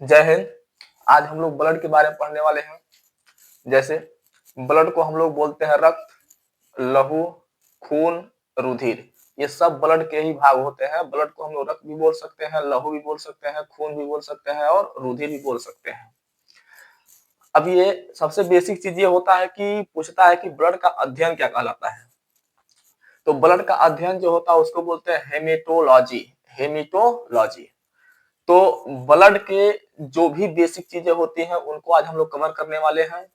जय हिंद। आज हम लोग ब्लड के बारे में पढ़ने वाले हैं। जैसे ब्लड को हम लोग बोलते हैं रक्त, लहू, खून, रुधिर। ये सब ब्लड के ही भाग होते हैं। ब्लड को हम लोग रक्त भी बोल सकते हैं, लहू भी बोल सकते हैं, खून भी बोल सकते हैं और रुधिर भी बोल सकते हैं। अब ये सबसे बेसिक चीज ये होता है कि पूछता है कि ब्लड का अध्ययन क्या कहलाता है। तो ब्लड का अध्ययन जो होता है उसको बोलते हैं हेमेटोलॉजी। हेमेटोलॉजी। तो ब्लड के जो भी बेसिक चीजें होती हैं उनको आज हम लोग कवर करने वाले हैं।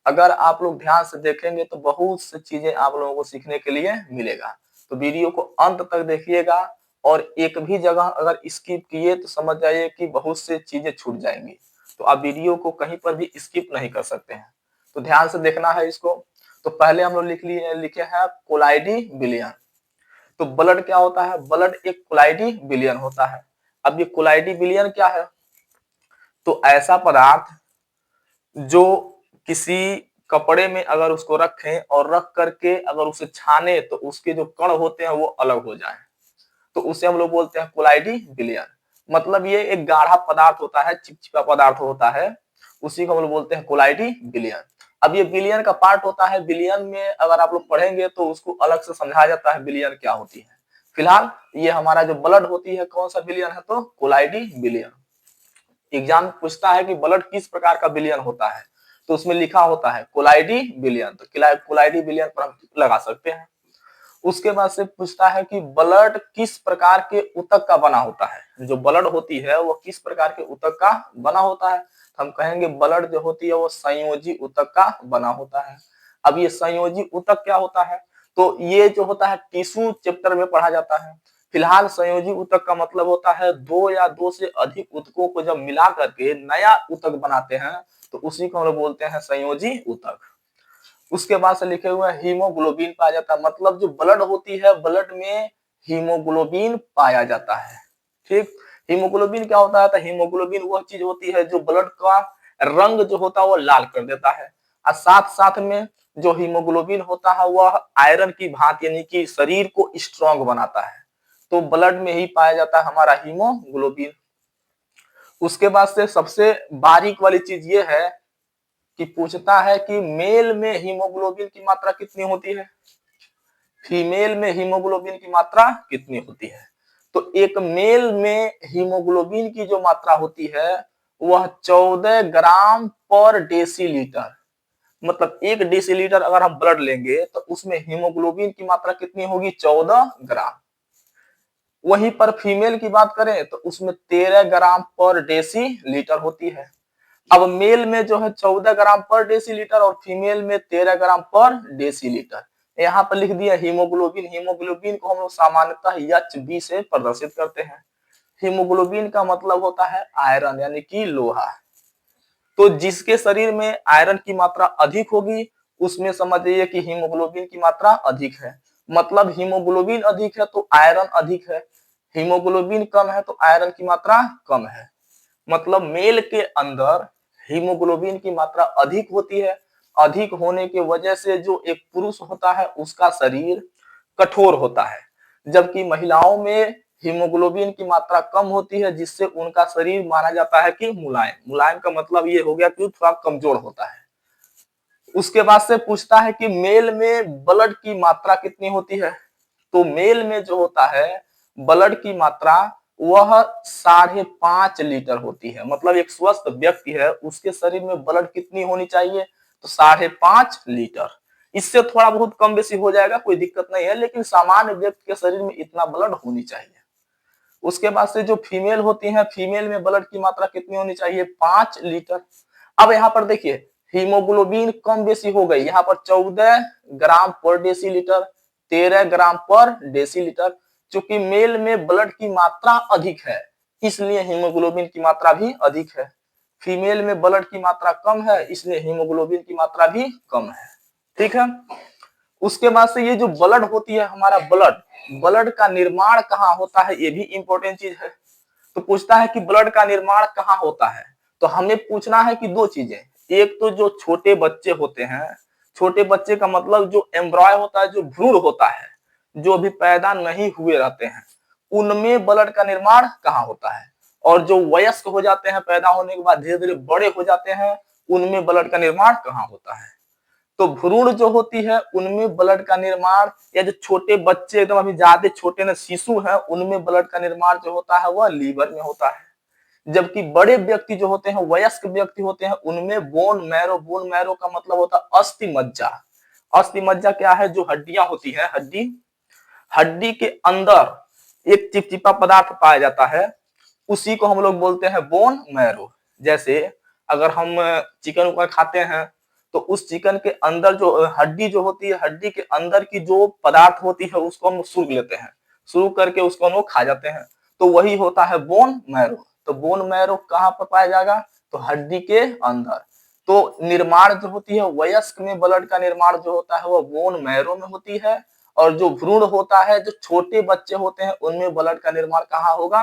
अगर आप लोग ध्यान से देखेंगे तो बहुत सी चीजें आप लोगों को सीखने के लिए मिलेगा। तो वीडियो को अंत तक देखिएगा और एक भी जगह अगर स्किप किए तो समझ जाइए कि बहुत से चीजें छूट जाएंगी। तो आप वीडियो को कहीं पर भी स्किप नहीं कर सकते हैं। तो ध्यान से देखना है इसको। तो पहले हम लोग लिखे हैं कोलाइडी बिलियन। तो ब्लड क्या होता है? ब्लड एक कोलाइडी बिलियन होता है। अब ये कोलाइडी बिलियन क्या है? तो ऐसा पदार्थ जो किसी कपड़े में अगर उसको रखें और रख करके अगर उसे छाने तो उसके जो कण होते हैं वो अलग हो जाए, तो उसे हम लोग बोलते हैं कोलाइडी बिलियन। मतलब ये एक गाढ़ा पदार्थ होता है, चिपचिपा पदार्थ होता है, उसी को हम लोग बोलते हैं कोलाइडी बिलियन। अब ये बिलियन का पार्ट होता है। बिलियन में अगर आप लोग पढ़ेंगे तो उसको अलग से समझाया जाता है बिलियन क्या होती है। फिलहाल ये हमारा जो ब्लड होती है कौन सा बिलियन है? तो कोलाइडी बिलियन। एग्जाम पूछता है कि ब्लड किस प्रकार का बिलियन होता है, तो उसमें लिखा होता है कोलाइडी बिलियन। तो कोलाइडी बिलियन पर हम लगा सकते हैं। उसके बाद से पूछता है कि ब्लड किस प्रकार के ऊतक का बना होता है। जो ब्लड होती है वो किस प्रकार के ऊतक का बना होता है? तो हम कहेंगे ब्लड जो होती है वो संयोजी ऊतक का बना होता है। अब ये संयोजी ऊतक क्या होता है? तो ये जो होता है टिश्यू चैप्टर में पढ़ा जाता है। फिलहाल संयोजी ऊतक का मतलब होता है दो या दो से अधिक ऊतकों को जब मिला करके नया ऊतक बनाते हैं तो उसी को हम लोग बोलते हैं संयोजी ऊतक। उसके बाद से लिखे हुए हीमोग्लोबिन पाया जाता है। मतलब जो ब्लड होती है ब्लड में हीमोग्लोबिन पाया जाता है। ठीक। हीमोग्लोबिन क्या होता है? तो हीमोग्लोबिन वह चीज होती है जो ब्लड का रंग जो होता है वो लाल कर देता है। और साथ साथ में जो हीमोग्लोबिन होता है वह आयरन की भांति यानी कि शरीर को स्ट्रांग बनाता है। तो ब्लड में ही पाया जाता है हमारा हीमोग्लोबिन। उसके बाद से सबसे बारीक वाली चीज ये है कि पूछता है कि मेल में हीमोग्लोबिन की मात्रा कितनी होती है, फीमेल में हीमोग्लोबिन की मात्रा कितनी होती है। तो एक मेल में हीमोग्लोबिन की जो मात्रा होती है वह 14 ग्राम पर डेसीलीटर। मतलब 1 डेसीलीटर अगर हम ब्लड लेंगे तो उसमें हीमोग्लोबिन की मात्रा कितनी होगी? 14 ग्राम। वहीं पर फीमेल की बात करें तो उसमें 13 ग्राम पर डेसीलीटर होती है। अब मेल में जो है 14 ग्राम पर डेसीलीटर और फीमेल में 13 ग्राम पर डेसीलीटर। यहाँ पर लिख दिया हीमोग्लोबिन। हीमोग्लोबिन को हम लोग सामान्यतः HB से प्रदर्शित करते हैं। हीमोग्लोबिन का मतलब होता है आयरन यानी कि लोहा। तो जिसके शरीर में आयरन की मात्रा अधिक होगी उसमें समझिए कि हीमोग्लोबिन की मात्रा अधिक है। मतलब हीमोग्लोबिन अधिक है तो आयरन अधिक है, हीमोग्लोबिन कम है तो आयरन की मात्रा कम है। मतलब मेल के अंदर हीमोग्लोबिन की मात्रा अधिक होती है। अधिक होने की वजह से जो एक पुरुष होता है उसका शरीर कठोर होता है, जबकि महिलाओं में हीमोग्लोबिन की मात्रा कम होती है जिससे उनका शरीर माना जाता है कि मुलायम। मुलायम का मतलब ये हो गया कि थोड़ा कमजोर होता है। उसके बाद से पूछता है कि मेल में ब्लड की मात्रा कितनी होती है। तो मेल में जो होता है ब्लड की मात्रा वह 5.5 लीटर होती है। मतलब एक स्वस्थ व्यक्ति है उसके शरीर में ब्लड कितनी होनी चाहिए? तो 5.5 लीटर। इससे थोड़ा बहुत कम बेसी हो जाएगा, कोई दिक्कत नहीं है, लेकिन सामान्य व्यक्ति के शरीर में इतना ब्लड होनी चाहिए। उसके बाद से जो फीमेल होती है, फीमेल में ब्लड की मात्रा कितनी होनी चाहिए? 5 लीटर। अब यहाँ पर देखिए हीमोग्लोबिन कम बेसी हो गई। यहाँ पर 14 ग्राम पर डेसीलीटर, 13 ग्राम पर डेसीलीटर। चूंकि मेल में ब्लड की मात्रा अधिक है इसलिए हीमोग्लोबिन की मात्रा भी अधिक है। फीमेल में ब्लड की मात्रा कम है इसलिए हीमोग्लोबिन की मात्रा भी कम है। ठीक है। उसके बाद से ये जो ब्लड होती है हमारा ब्लड, ब्लड का निर्माण कहाँ होता है ये भी इंपॉर्टेंट चीज है। तो पूछता है कि ब्लड का निर्माण कहाँ होता है। तो हमें पूछना है कि दो चीजें। एक तो जो छोटे बच्चे होते हैं, छोटे बच्चे का मतलब जो एम्ब्रॉय होता है, जो भ्रूण होता है, जो अभी पैदा नहीं हुए रहते हैं, उनमें ब्लड का निर्माण कहाँ होता है। और जो वयस्क हो जाते हैं, पैदा होने के बाद धीरे धीरे बड़े हो जाते हैं, उनमें ब्लड का निर्माण कहाँ होता है? तो भ्रूण जो होती है उनमें ब्लड का निर्माण, या जो छोटे बच्चे एकदम अभी ज्यादा छोटे न शिशु हैं, उनमें ब्लड का निर्माण जो होता है वह लीवर में होता है। जबकि बड़े व्यक्ति जो होते हैं, वयस्क व्यक्ति होते हैं, उनमें बोन मैरो का मतलब होता है अस्थि मज्जा। अस्थि मज्जा क्या है? जो हड्डियां होती है, हड्डी के अंदर एक चिपचिपा पदार्थ पाया जाता है, उसी को हम लोग बोलते हैं बोन मैरो। जैसे अगर हम चिकन वगैरह खाते हैं तो उस चिकन के अंदर जो हड्डी जो होती है, हड्डी के अंदर की जो पदार्थ होती है उसको हम सूंघ लेते हैं, सूंघ करके उसको हम लोग खा जाते हैं, तो वही होता है बोन मैरो। तो बोन मैरो कहाँ पर पाया जाएगा? तो हड्डी के अंदर। तो निर्माण जो होती है वयस्क में, ब्लड का निर्माण जो होता है वो बोन मैरो में होती है, और जो भ्रूण होता है, जो छोटे बच्चे होते हैं, उनमें ब्लड का निर्माण कहाँ होगा?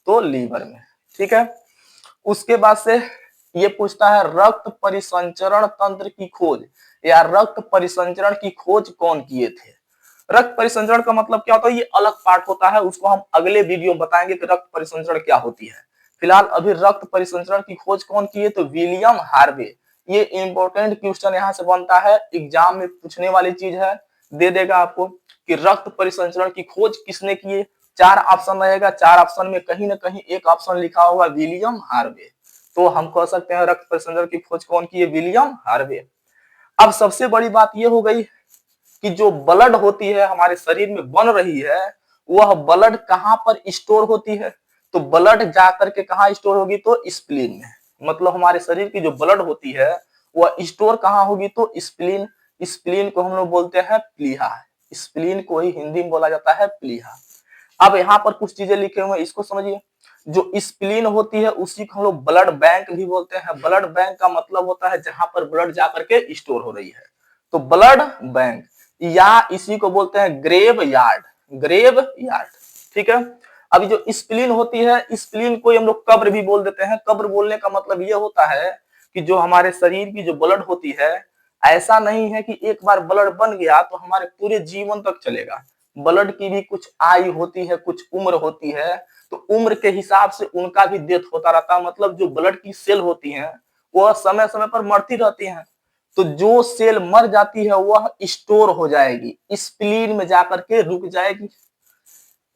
तो लीवर में। ठीक है। उसके बाद से ये पूछता है रक्त परिसंचरण तंत्र की खोज, या रक्त परिसंचरण की खोज कौन किए थे? रक्त परिसंचरण का मतलब क्या होता है, ये अलग पार्ट होता है, उसको हम अगले वीडियो में बताएंगे कि रक्त परिसंचरण क्या होती है। फिलहाल अभी रक्त परिसंचरण की खोज कौन किए? तो विलियम हार्वे। ये इंपॉर्टेंट क्वेश्चन यहाँ से बनता है, एग्जाम में पूछने वाली चीज है, दे देगा आपको कि रक्त परिसंचरण की खोज किसने की। 4 ऑप्शन रहेगा, 4 ऑप्शन में कहीं ना कहीं एक ऑप्शन लिखा होगा विलियम हार्वे। तो हम कह सकते हैं रक्त परिसंचरण की खोज कौन की है? William Harvey. अब सबसे बड़ी बात यह हो गई कि जो ब्लड होती है हमारे शरीर में बन रही है, वह ब्लड कहां पर स्टोर होती है? तो ब्लड जाकर के कहां स्टोर होगी? तो स्प्लीन में। मतलब हमारे शरीर की जो ब्लड होती है वह स्टोर कहां होगी? तो स्प्लीन। स्प्लीन को हम लोग बोलते हैं प्लीहा। स्प्लीन को ही हिंदी में बोला जाता है प्लीहा। अब यहाँ पर कुछ चीजें लिखे हुए हैं, इसको समझिए। जो स्प्लीन होती है उसी को हम लोग ब्लड बैंक भी बोलते हैं। ब्लड बैंक का मतलब होता है जहां पर ब्लड जाकर के स्टोर हो रही है, तो ब्लड बैंक, या इसी को बोलते हैं ग्रेव यार्ड। Grave yard. ठीक है। अभी जो स्प्लीन होती है, स्प्लीन को हम लोग कब्र भी बोल देते हैं। कब्र बोलने का मतलब ये होता है कि जो हमारे शरीर की जो ब्लड होती है, ऐसा नहीं है कि एक बार ब्लड बन गया तो हमारे पूरे जीवन तक चलेगा। ब्लड की भी कुछ आयु होती है, कुछ उम्र होती है, तो उम्र के हिसाब से उनका भी डेथ होता रहता है। मतलब जो ब्लड की सेल होती हैं वह समय समय पर मरती रहती हैं, तो जो सेल मर जाती है वह स्टोर हो जाएगी, स्प्लीन में जाकर के रुक जाएगी।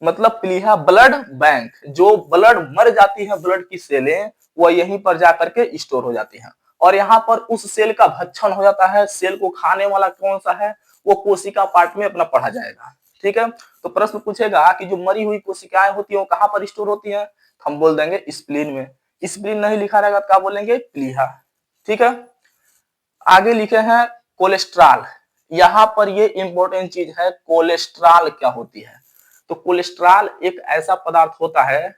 मतलब प्लीहा ब्लड बैंक, जो ब्लड मर जाती है, ब्लड की सेलें वह यहीं पर जाकर के स्टोर हो जाती हैं, और यहाँ पर उस सेल का भक्षण हो जाता है। सेल को खाने वाला कौन सा है? वो कोशिका पार्ट में अपना पढ़ा जाएगा। ठीक है। तो प्रश्न पूछेगा कि जो मरी हुई कोशिकाएं होती है वो कहां पर स्टोर होती है? हम बोल देंगे स्प्लीन में। स्प्लीन नहीं लिखा रहेगा तो क्या बोलेंगे? प्लीहा। ठीक है। आगे लिखे हैं कोलेस्ट्रॉल। यहां पर ये इंपॉर्टेंट चीज है, कोलेस्ट्रॉल क्या होती है? तो कोलेस्ट्रॉल एक ऐसा पदार्थ होता है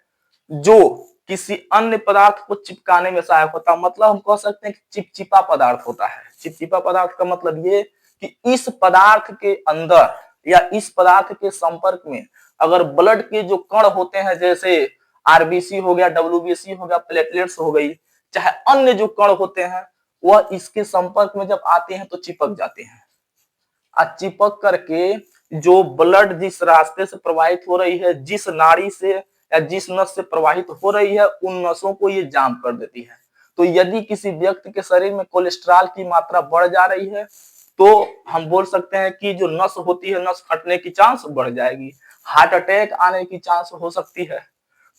जो किसी अन्य पदार्थ को चिपकाने में सहायक होता है। मतलब हम कह सकते हैं कि चिपचिपा पदार्थ होता है। चिपचिपा पदार्थ का मतलब ये कि इस पदार्थ के अंदर या इस पदार्थ के संपर्क में अगर ब्लड के जो कण होते हैं, जैसे आरबीसी हो गया, डब्ल्यूबीसी हो गया, प्लेटलेट्स हो गई, चाहे अन्य जो कण होते हैं, वह इसके संपर्क में जब आते हैं तो चिपक जाते हैं। चिपक करके जो ब्लड जिस रास्ते से प्रवाहित हो रही है, जिस नाड़ी से या जिस नस से प्रवाहित हो रही है, उन नसों को ये जाम कर देती है। तो यदि किसी व्यक्ति के शरीर में कोलेस्ट्रॉल की मात्रा बढ़ जा रही है तो हम बोल सकते हैं कि जो नस होती है, नस फटने की चांस बढ़ जाएगी, हार्ट अटैक आने की चांस हो सकती है।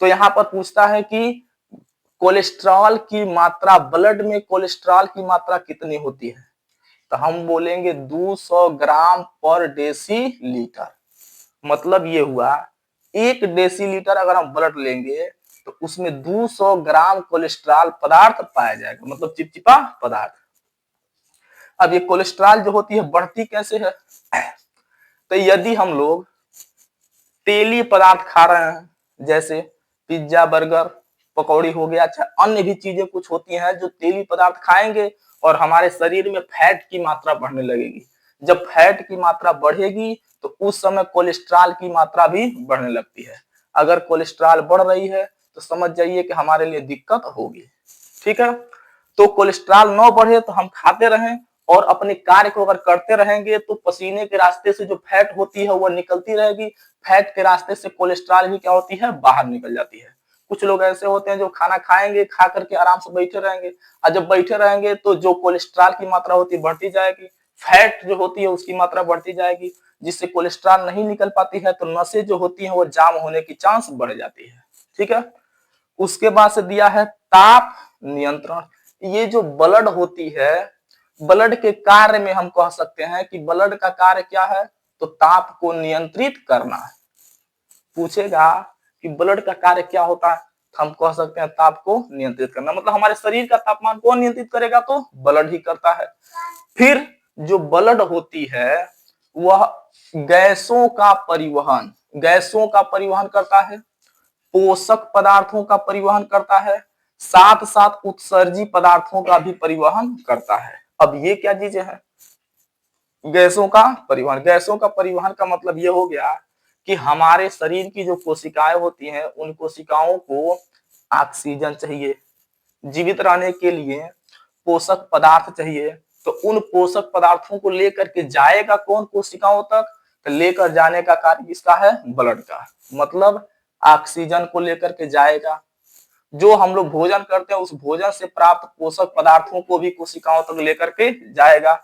तो यहाँ पर पूछता है कि कोलेस्ट्रॉल की मात्रा, ब्लड में कोलेस्ट्रॉल की मात्रा कितनी होती है? तो हम बोलेंगे 200 ग्राम पर डेसीलीटर। मतलब ये हुआ 1 डेसीलीटर अगर हम ब्लड लेंगे तो उसमें 200 ग्राम कोलेस्ट्रॉल पदार्थ पाया जाएगा, मतलब चिपचिपा पदार्थ। अब ये कोलेस्ट्रॉल जो होती है बढ़ती कैसे है? तो यदि हम लोग तेली पदार्थ खा रहे हैं, जैसे पिज्जा, बर्गर, पकौड़ी हो गया, अच्छा अन्य भी चीजें कुछ होती हैं जो तेली पदार्थ खाएंगे और हमारे शरीर में फैट की मात्रा बढ़ने लगेगी। जब फैट की मात्रा बढ़ेगी तो उस समय कोलेस्ट्रॉल की मात्रा भी बढ़ने लगती है। अगर कोलेस्ट्रॉल बढ़ रही है तो समझ जाइए कि हमारे लिए दिक्कत होगी। ठीक है। तो कोलेस्ट्रॉल न बढ़े तो हम खाते रहें और अपने कार्य को अगर करते रहेंगे तो पसीने के रास्ते से जो फैट होती है वह निकलती रहेगी, फैट के रास्ते से कोलेस्ट्रॉल भी क्या होती है? बाहर निकल जाती है। कुछ लोग ऐसे होते हैं जो खाना खाएंगे, खा करके आराम से बैठे रहेंगे, और जब बैठे रहेंगे तो जो कोलेस्ट्रॉल की मात्रा होती है बढ़ती जाएगी, फैट जो होती है उसकी मात्रा बढ़ती जाएगी, जिससे कोलेस्ट्रॉल नहीं निकल पाती है तो नसें जो होती हैं वो जाम होने की चांस बढ़ जाती है। ठीक है। उसके बाद से दिया है ताप नियंत्रण। ये जो ब्लड होती है, ब्लड के कार्य में हम कह सकते हैं कि ब्लड का कार्य क्या है, तो ताप को नियंत्रित करना है। पूछेगा कि ब्लड का कार्य क्या होता है, हम कह सकते हैं ताप को नियंत्रित करना। मतलब हमारे शरीर का तापमान कौन नियंत्रित करेगा, तो ब्लड ही करता है। फिर जो ब्लड होती है वह गैसों का परिवहन करता है, पोषक पदार्थों का परिवहन करता है, साथ साथ उत्सर्जी पदार्थों का भी परिवहन करता है। अब ये क्या चीजें हैं, गैसों का परिवहन का मतलब ये हो गया कि हमारे शरीर की जो कोशिकाएं होती हैं उन कोशिकाओं को ऑक्सीजन चाहिए, जीवित रहने के लिए पोषक पदार्थ चाहिए, तो उन पोषक पदार्थों को लेकर के जाएगा कौन कोशिकाओं तक, तो लेकर जाने का कार्य किसका है, ब्लड का। मतलब ऑक्सीजन को लेकर के जाएगा, जो हम लोग भोजन करते हैं उस भोजन से प्राप्त पोषक पदार्थों को भी कोशिकाओं तक लेकर के जाएगा।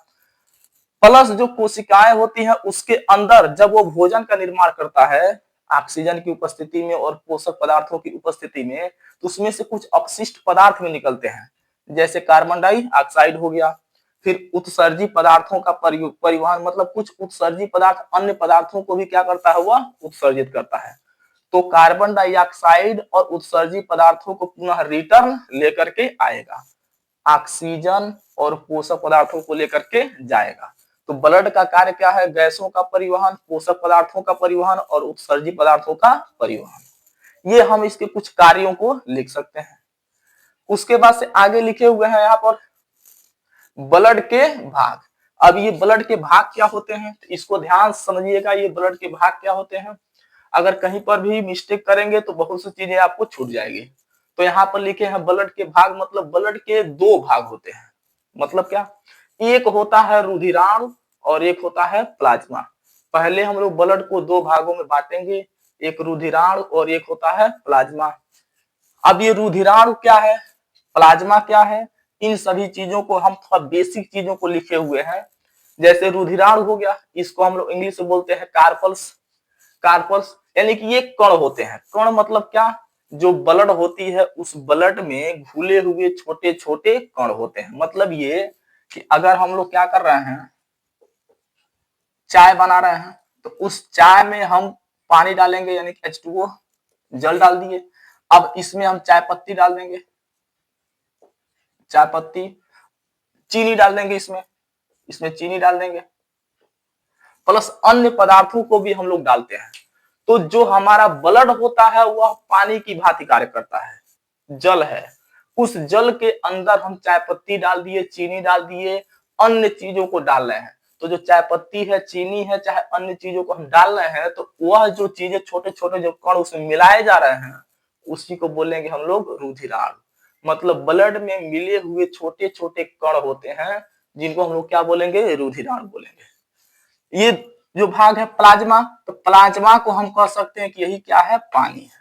प्लस जो कोशिकाएं होती हैं उसके अंदर जब वो भोजन का निर्माण करता है ऑक्सीजन की उपस्थिति में और पोषक पदार्थों की उपस्थिति में, तो उसमें से कुछ अपशिष्ट पदार्थ में निकलते हैं, जैसे कार्बन डाइऑक्साइड हो गया। फिर उत्सर्जी पदार्थों का परिवहन, मतलब कुछ उत्सर्जी पदार्थ अन्य पदार्थों को भी क्या करता है, वह उत्सर्जित करता है। तो कार्बन डाइऑक्साइड और उत्सर्जी पदार्थों को पुनः रिटर्न लेकर के आएगा, ऑक्सीजन और पोषक पदार्थों को लेकर के जाएगा। तो ब्लड का कार्य क्या है, गैसों का परिवहन, पोषक पदार्थों का परिवहन और उत्सर्जी पदार्थों का परिवहन। ये हम इसके कुछ कार्यों को लिख सकते हैं। उसके बाद से आगे लिखे हुए हैं यहाँ पर ब्लड के भाग। अब ये ब्लड के भाग क्या होते हैं, इसको ध्यान समझिएगा, ये ब्लड के भाग क्या होते हैं। अगर कहीं पर भी मिस्टेक करेंगे तो बहुत सी चीजें आपको छूट जाएगी। तो यहाँ पर लिखे हैं ब्लड के भाग, मतलब ब्लड के दो भाग होते हैं। मतलब क्या, एक होता है रुधिराणु और एक होता है प्लाज्मा। पहले हम लोग ब्लड को दो भागों में बांटेंगे, एक रुधिराणु और एक होता है प्लाज्मा। अब ये रुधिराणु क्या है, प्लाज्मा क्या है, इन सभी चीजों को हम थोड़ा बेसिक चीजों को लिखे हुए हैं। जैसे रुधिराणु हो गया, इसको हम लोग इंग्लिश में बोलते हैं कार्पल्स, यानी कि ये कण होते हैं। कण मतलब क्या, जो ब्लड होती है उस ब्लड में घुले हुए छोटे छोटे कण होते हैं। मतलब ये कि अगर हम लोग क्या कर रहे हैं, चाय बना रहे हैं, तो उस चाय में हम पानी डालेंगे यानी कि H2O, जल डाल दिए। अब इसमें हम चाय पत्ती डाल देंगे, चाय पत्ती, चीनी डाल देंगे, इसमें चीनी डाल देंगे, प्लस अन्य पदार्थों को भी हम लोग डालते हैं। तो जो हमारा ब्लड होता है वह पानी की भांति कार्य करता है, जल है। उस जल के अंदर हम चाय पत्ती डाल दिए, चीनी डाल दिए, अन्य चीजों को डाल रहे हैं। तो जो चाय पत्ती है, चीनी है, चाहे अन्य चीजों को हम डाल रहे हैं, तो वह जो चीजें छोटे छोटे जो कण उसमें मिलाए जा रहे हैं उसी को बोलेंगे हम लोग रुधिराणु। मतलब ब्लड में मिले हुए छोटे छोटे कण होते हैं जिनको हम लोग क्या बोलेंगे, रुधिराणु बोलेंगे। ये जो भाग है प्लाज्मा, तो प्लाज्मा को हम कह सकते हैं कि यही क्या है, पानी है।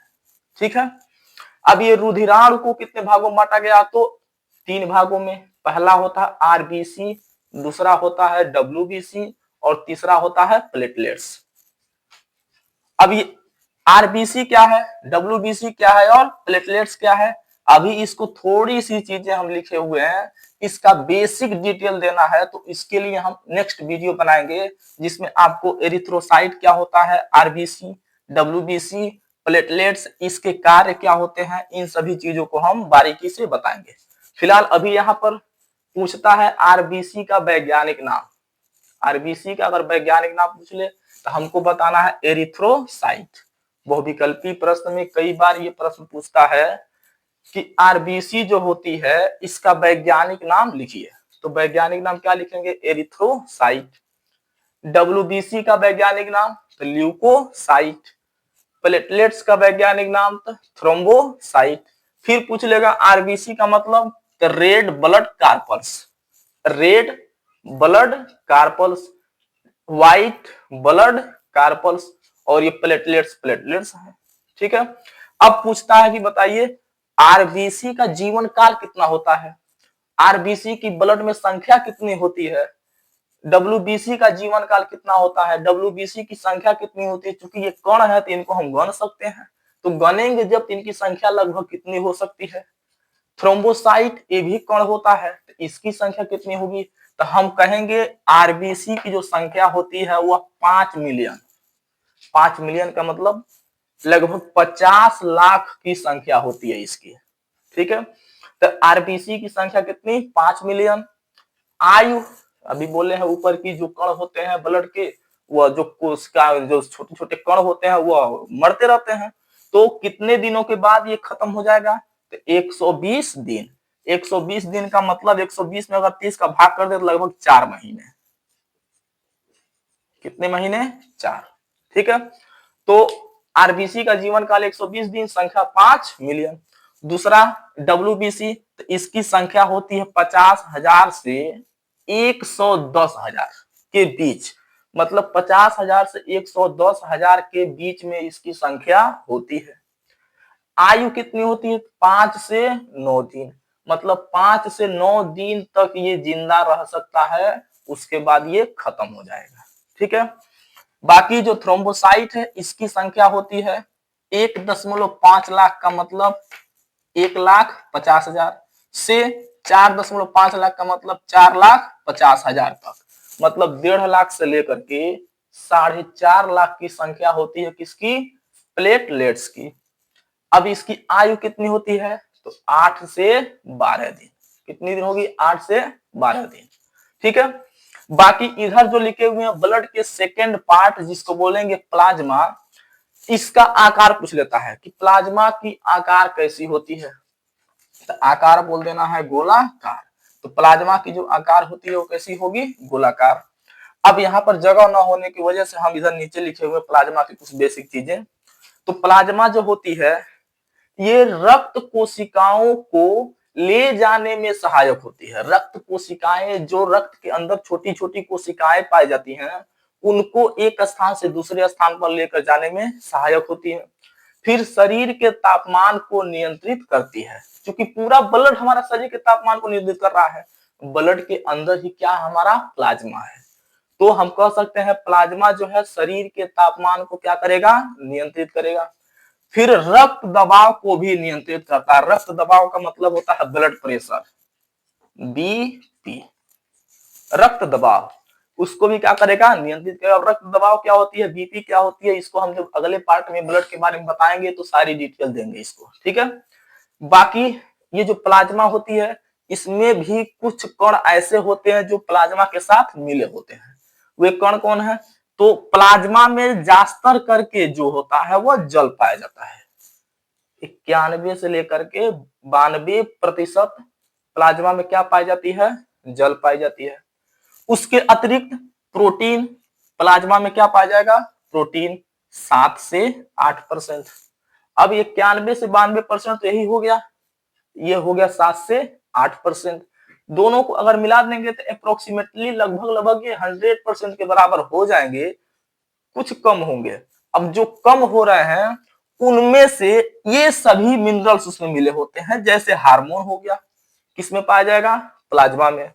ठीक है। अब ये रुधिराणु को कितने भागों में बांटा गया, तो 3 भागों में। पहला होता है आरबीसी, दूसरा होता है डब्ल्यूबीसी और तीसरा होता है प्लेटलेट्स। अब ये आरबीसी क्या है, डब्ल्यूबीसी क्या है और प्लेटलेट्स क्या है, अभी इसको थोड़ी सी चीजें हम लिखे हुए हैं, इसका बेसिक डिटेल देना है तो इसके लिए हम नेक्स्ट वीडियो बनाएंगे जिसमें आपको एरिथ्रोसाइट क्या होता है, आरबीसी, डब्ल्यूबीसी, प्लेटलेट्स, इसके कार्य क्या होते हैं, इन सभी चीजों को हम बारीकी से बताएंगे। फिलहाल अभी यहाँ पर पूछता है आरबीसी का वैज्ञानिक नाम। आरबीसी का अगर वैज्ञानिक नाम पूछ ले तो हमको बताना है एरिथ्रोसाइट। बहुविकल्पी प्रश्न में कई बार ये प्रश्न पूछता है कि आरबीसी जो होती है इसका वैज्ञानिक नाम लिखिए, तो वैज्ञानिक नाम क्या लिखेंगे, एरिथ्रोसाइट। डब्ल्यूबीसी का वैज्ञानिक नाम तो ल्यूकोसाइट। प्लेटलेट्स का वैज्ञानिक नाम तो थ्रोम्बोसाइट। फिर पूछ लेगा आरबीसी का मतलब तो red blood carpals, red blood carpals, white blood carpals, और ये प्लेटलेट्स है। ठीक है। अब पूछता है कि बताइए आरबीसी का जीवन काल कितना होता है, आरबीसी की ब्लड में संख्या कितनी होती है, डब्ल्यूबीसी का जीवन काल कितना होता है, डब्ल्यूबीसी की संख्या कितनी होती है। क्योंकि ये कण है तो इनको हम गण सकते हैं, तो गणेंगे जब तो इनकी संख्या लगभग कितनी हो सकती है। थ्रोम्बोसाइट ये भी कण होता है, तो इसकी संख्या कितनी होगी, तो हम कहेंगे आरबीसी की जो संख्या होती है वह 5 मिलियन। 5 मिलियन का मतलब लगभग 50 लाख की संख्या होती है इसकी, ठीक है। तो आरबीसी की संख्या कितनी, 5 मिलियन। आयु अभी बोले हैं ऊपर की जो कण होते हैं ब्लड के, वह जो कोशिका जो छोटे छोटे कण होते हैं वह मरते रहते हैं, तो कितने दिनों के बाद ये खत्म हो जाएगा, तो 120 दिन। 120 दिन का मतलब 120 में अगर 30 का भाग कर दे तो लगभग 4 महीने। कितने महीने, 4, ठीक है। तो आरबीसी का जीवन काल 120 दिन, संख्या 5 मिलियन। दूसरा डब्ल्यूबीसी, तो इसकी संख्या होती है 50,000 से 110,000 के बीच, मतलब 50,000 से 110,000 के बीच में इसकी संख्या होती है। आयु कितनी होती है, 5 से 9 दिन, मतलब 5 से 9 दिन तक ये जिंदा रह सकता है, उसके बाद ये खत्म हो जाएगा, ठीक है। बाकी जो थ्रोम्बोसाइट है इसकी संख्या होती है 1.5 लाख का मतलब 1,50,000 से 4.5 लाख का मतलब 4,50,000 तक, मतलब 1.5 लाख से लेकर के 4.5 लाख की संख्या होती है किसकी, प्लेटलेट्स की। अब इसकी आयु कितनी होती है, तो 8 से 12 दिन। कितनी दिन होगी, 8 से 12 दिन, ठीक है। बाकी इधर जो लिखे हुए हैं ब्लड के सेकेंड पार्ट जिसको बोलेंगे प्लाज्मा, इसका आकार पूछ लेता है कि प्लाज्मा की आकार कैसी होती है, तो आकार बोल देना है गोलाकार। तो प्लाज्मा की जो आकार होती है वो कैसी होगी, गोलाकार। अब यहाँ पर जगह न होने की वजह से हम इधर नीचे लिखे हुए प्लाज्मा की कुछ बेसिक चीजें। तो प्लाज्मा जो होती है ये रक्त कोशिकाओं को ले जाने में सहायक होती है। रक्त कोशिकाएं, जो रक्त के अंदर छोटी छोटी कोशिकाएं पाई जाती हैं, उनको एक स्थान से दूसरे स्थान पर लेकर जाने में सहायक होती है। फिर शरीर के तापमान को नियंत्रित करती है, क्योंकि पूरा ब्लड हमारा शरीर के तापमान को नियंत्रित कर रहा है। ब्लड के अंदर ही क्या हमारा प्लाज्मा है, तो हम कह सकते हैं प्लाज्मा जो है शरीर के तापमान को क्या करेगा, नियंत्रित करेगा। फिर रक्त दबाव को भी नियंत्रित करता है। रक्त दबाव का मतलब होता है ब्लड प्रेशर, बीपी। रक्त दबाव उसको भी क्या करेगा, नियंत्रित करेगा। रक्त दबाव क्या होती है, बीपी क्या होती है, इसको हम जब अगले पार्ट में ब्लड के बारे में बताएंगे तो सारी डिटेल देंगे इसको, ठीक है। बाकी ये जो प्लाज्मा होती है इसमें भी कुछ कण ऐसे होते हैं जो प्लाज्मा के साथ मिले होते हैं। वे कण कौन है, तो प्लाज्मा में जास्तर करके जो होता है वह जल पाया जाता है। 91 से लेकर के 92% प्लाज्मा में क्या पाई जाती है, जल पाई जाती है। उसके अतिरिक्त प्रोटीन, प्लाज्मा में क्या पाया जाएगा, प्रोटीन 7 से 8%। अब 91 से 92% तो यही हो गया, ये हो गया 7 से 8%। दोनों को अगर मिला देंगे तो अप्रोक्सीमेटली लगभग लगभग ये 100% के बराबर हो जाएंगे, कुछ कम होंगे। अब जो कम हो रहे हैं उनमें से ये सभी मिनरल्स उसमें मिले होते हैं, जैसे हार्मोन हो गया, किसमें पाया जाएगा, प्लाज्मा में।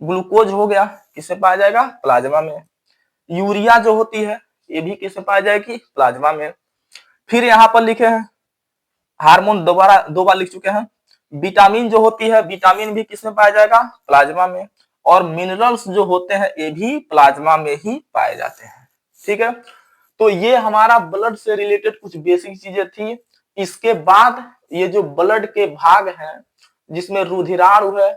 ग्लूकोज हो गया, किसमें पाया जाएगा, प्लाज्मा में। यूरिया जो होती है ये भी किसमें पाया जाएगी, प्लाज्मा में। फिर यहाँ पर लिखे हैं हार्मोन, दोबारा 2 बार लिख चुके हैं। विटामिन जो होती है, विटामिन भी किसमें पाया जाएगा, प्लाज्मा में। और मिनरल्स जो होते हैं ये भी प्लाज्मा में ही पाए जाते हैं, ठीक है। तो ये हमारा ब्लड से रिलेटेड कुछ बेसिक चीजें थी। इसके बाद ये जो ब्लड के भाग हैं जिसमें रुधिराणु है,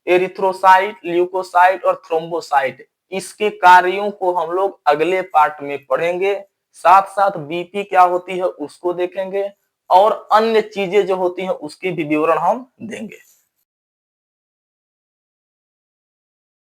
एरिथ्रोसाइट, ल्यूकोसाइट और थ्रोम्बोसाइट, इसके कार्यों को हम लोग अगले पार्ट में पढ़ेंगे। साथ साथ बीपी क्या होती है उसको देखेंगे और अन्य चीजें जो होती हैं उसकी भी विवरण हम देंगे।